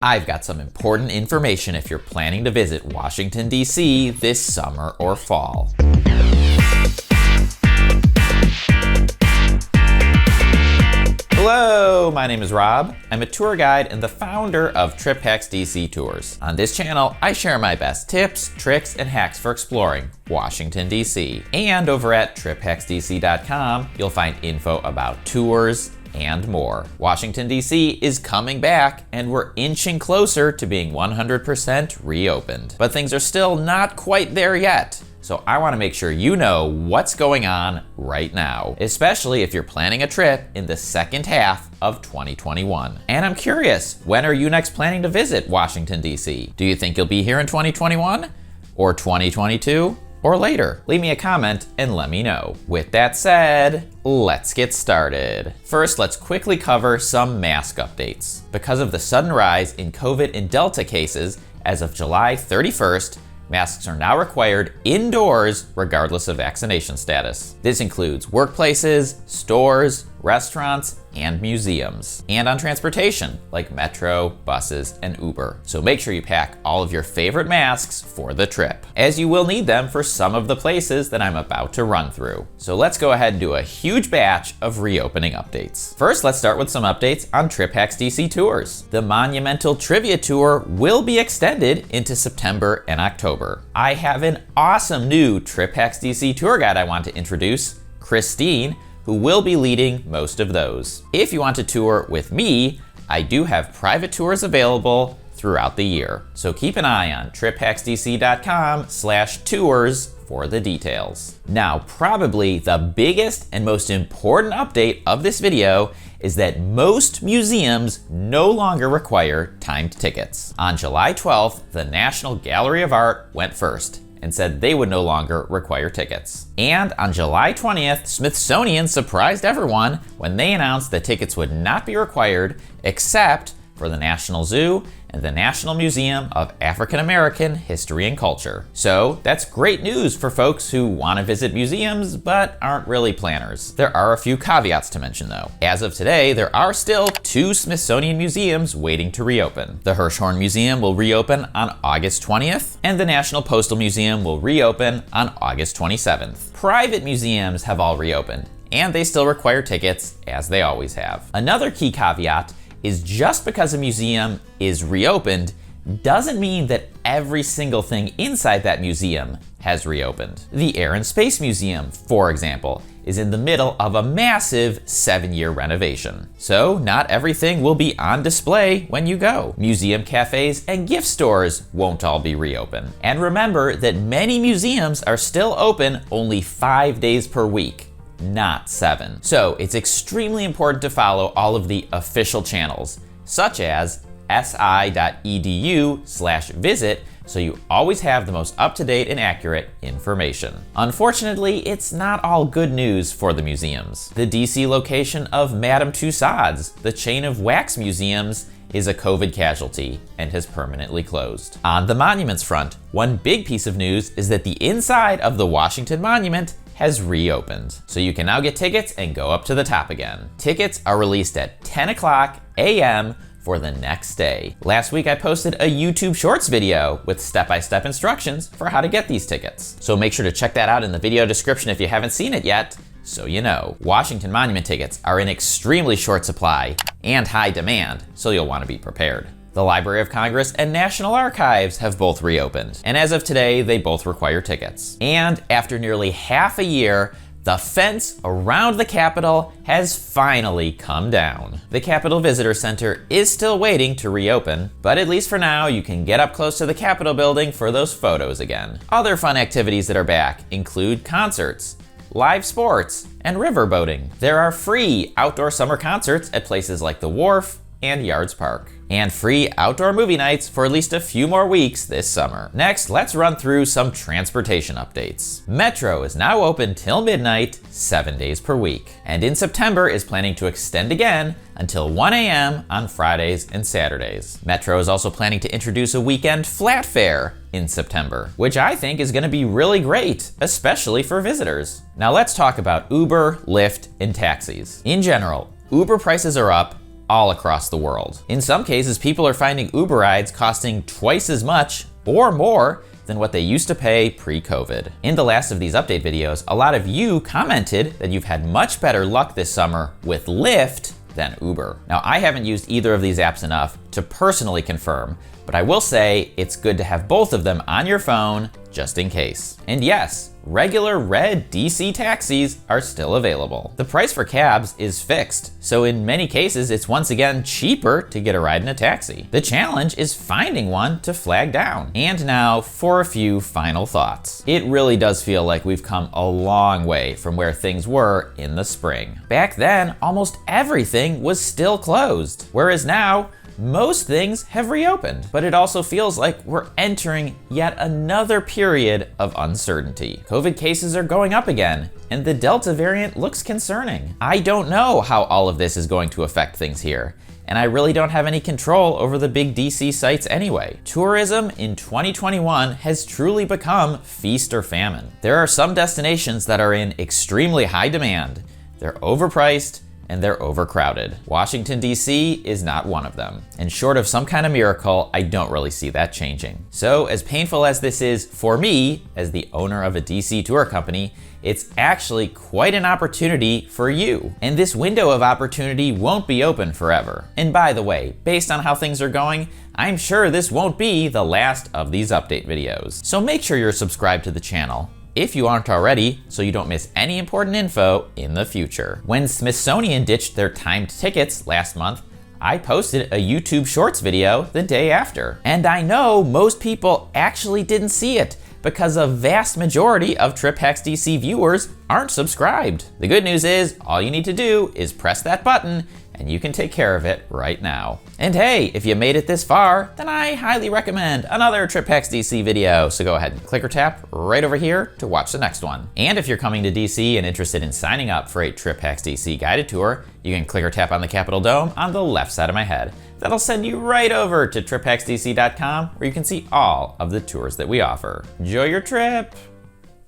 I've got some important information if you're planning to visit Washington, D.C. this summer or fall. Hello, my name is Rob. I'm a tour guide and the founder of TripHacks DC Tours. On this channel, I share my best tips, tricks, and hacks for exploring Washington, D.C. And over at triphacksdc.com, you'll find info about tours and more. Washington, D.C. is coming back, and we're inching closer to being 100% reopened. But things are still not quite there yet. So I want to make sure you know what's going on right now, especially if you're planning a trip in the second half of 2021. And I'm curious, when are you next planning to visit Washington, D.C.? Do you think you'll be here in 2021 or 2022? Or later? Leave me a comment and let me know. With that said, let's get started. First, let's quickly cover some mask updates. Because of the sudden rise in COVID and Delta cases, as of July 31st, masks are now required indoors regardless of vaccination status. This includes workplaces, stores, restaurants, and museums. And on transportation, like metro, buses, and Uber. So make sure you pack all of your favorite masks for the trip, as you will need them for some of the places that I'm about to run through. So let's go ahead and do a huge batch of reopening updates. First, let's start with some updates on TripHacks DC Tours. The Monumental Trivia Tour will be extended into September and October. I have an awesome new TripHacks DC tour guide I want to introduce, Christine, who will be leading most of those. If you want to tour with me, I do have private tours available throughout the year. So keep an eye on triphacksdc.com/tours for the details. Now, probably the biggest and most important update of this video is that most museums no longer require timed tickets. On July 12th, the National Gallery of Art went first and said they would no longer require tickets. And on July 20th, Smithsonian surprised everyone when they announced that tickets would not be required except for the National Zoo and the National Museum of African American History and Culture. So that's great news for folks who want to visit museums but aren't really planners. There are a few caveats to mention though. As of today, there are still 2 Smithsonian museums waiting to reopen. The Hirshhorn Museum will reopen on August 20th, and the National Postal Museum will reopen on August 27th. Private museums have all reopened, and they still require tickets, as they always have. Another key caveat is just because a museum is reopened doesn't mean that every single thing inside that museum has reopened. The Air and Space Museum, for example, is in the middle of a massive 7-year renovation. So not everything will be on display when you go. Museum cafes and gift stores won't all be reopened. And remember that many museums are still open only 5 days per week, not 7. So it's extremely important to follow all of the official channels, such as si.edu/visit, so you always have the most up-to-date and accurate information. Unfortunately, it's not all good news for the museums. The DC location of Madame Tussauds, the chain of wax museums, is a COVID casualty and has permanently closed. On the monuments front, one big piece of news is that the inside of the Washington Monument has reopened. So you can now get tickets and go up to the top again. Tickets are released at 10 o'clock a.m. for the next day. Last week I posted a YouTube Shorts video with step-by-step instructions for how to get these tickets. So make sure to check that out in the video description if you haven't seen it yet, so you know. Washington Monument tickets are in extremely short supply and high demand, so you'll want to be prepared. The Library of Congress and National Archives have both reopened, and as of today, they both require tickets. And after nearly half a year, the fence around the Capitol has finally come down. The Capitol Visitor Center is still waiting to reopen, but at least for now, you can get up close to the Capitol building for those photos again. Other fun activities that are back include concerts, live sports, and river boating. There are free outdoor summer concerts at places like the Wharf and Yards Park, and free outdoor movie nights for at least a few more weeks this summer. Next, let's run through some transportation updates. Metro is now open till midnight, 7 days per week, and in September is planning to extend again until 1 a.m. on Fridays and Saturdays. Metro is also planning to introduce a weekend flat fare in September, which I think is gonna be really great, especially for visitors. Now let's talk about Uber, Lyft, and taxis. In general, Uber prices are up all across the world. In some cases, people are finding Uber rides costing twice as much or more than what they used to pay pre-COVID. In the last of these update videos, a lot of you commented that you've had much better luck this summer with Lyft than Uber. Now, I haven't used either of these apps enough to personally confirm, but I will say it's good to have both of them on your phone just in case. And yes, regular red DC taxis are still available. The price for cabs is fixed, so in many cases it's once again cheaper to get a ride in a taxi. The challenge is finding one to flag down. And now for a few final thoughts. It really does feel like we've come a long way from where things were in the spring. Back then, almost everything was still closed, whereas now, most things have reopened, but it also feels like we're entering yet another period of uncertainty. COVID cases are going up again, and the Delta variant looks concerning. I don't know how all of this is going to affect things here, and I really don't have any control over the big DC sites anyway. Tourism in 2021 has truly become feast or famine. There are some destinations that are in extremely high demand, they're overpriced, and they're overcrowded. Washington, D.C. is not one of them. And short of some kind of miracle, I don't really see that changing. So as painful as this is for me, as the owner of a DC tour company, it's actually quite an opportunity for you. And this window of opportunity won't be open forever. And by the way, based on how things are going, I'm sure this won't be the last of these update videos. So make sure you're subscribed to the channel, if you aren't already, so you don't miss any important info in the future. When Smithsonian ditched their timed tickets last month, I posted a YouTube Shorts video the day after. And I know most people actually didn't see it because a vast majority of TripHacks DC viewers aren't subscribed. The good news is, all you need to do is press that button and you can take care of it right now. And hey, if you made it this far, then I highly recommend another TripHacks DC video. So go ahead and click or tap right over here to watch the next one. And if you're coming to DC and interested in signing up for a TripHacks DC guided tour, you can click or tap on the Capitol Dome on the left side of my head. That'll send you right over to triphacksdc.com where you can see all of the tours that we offer. Enjoy your trip.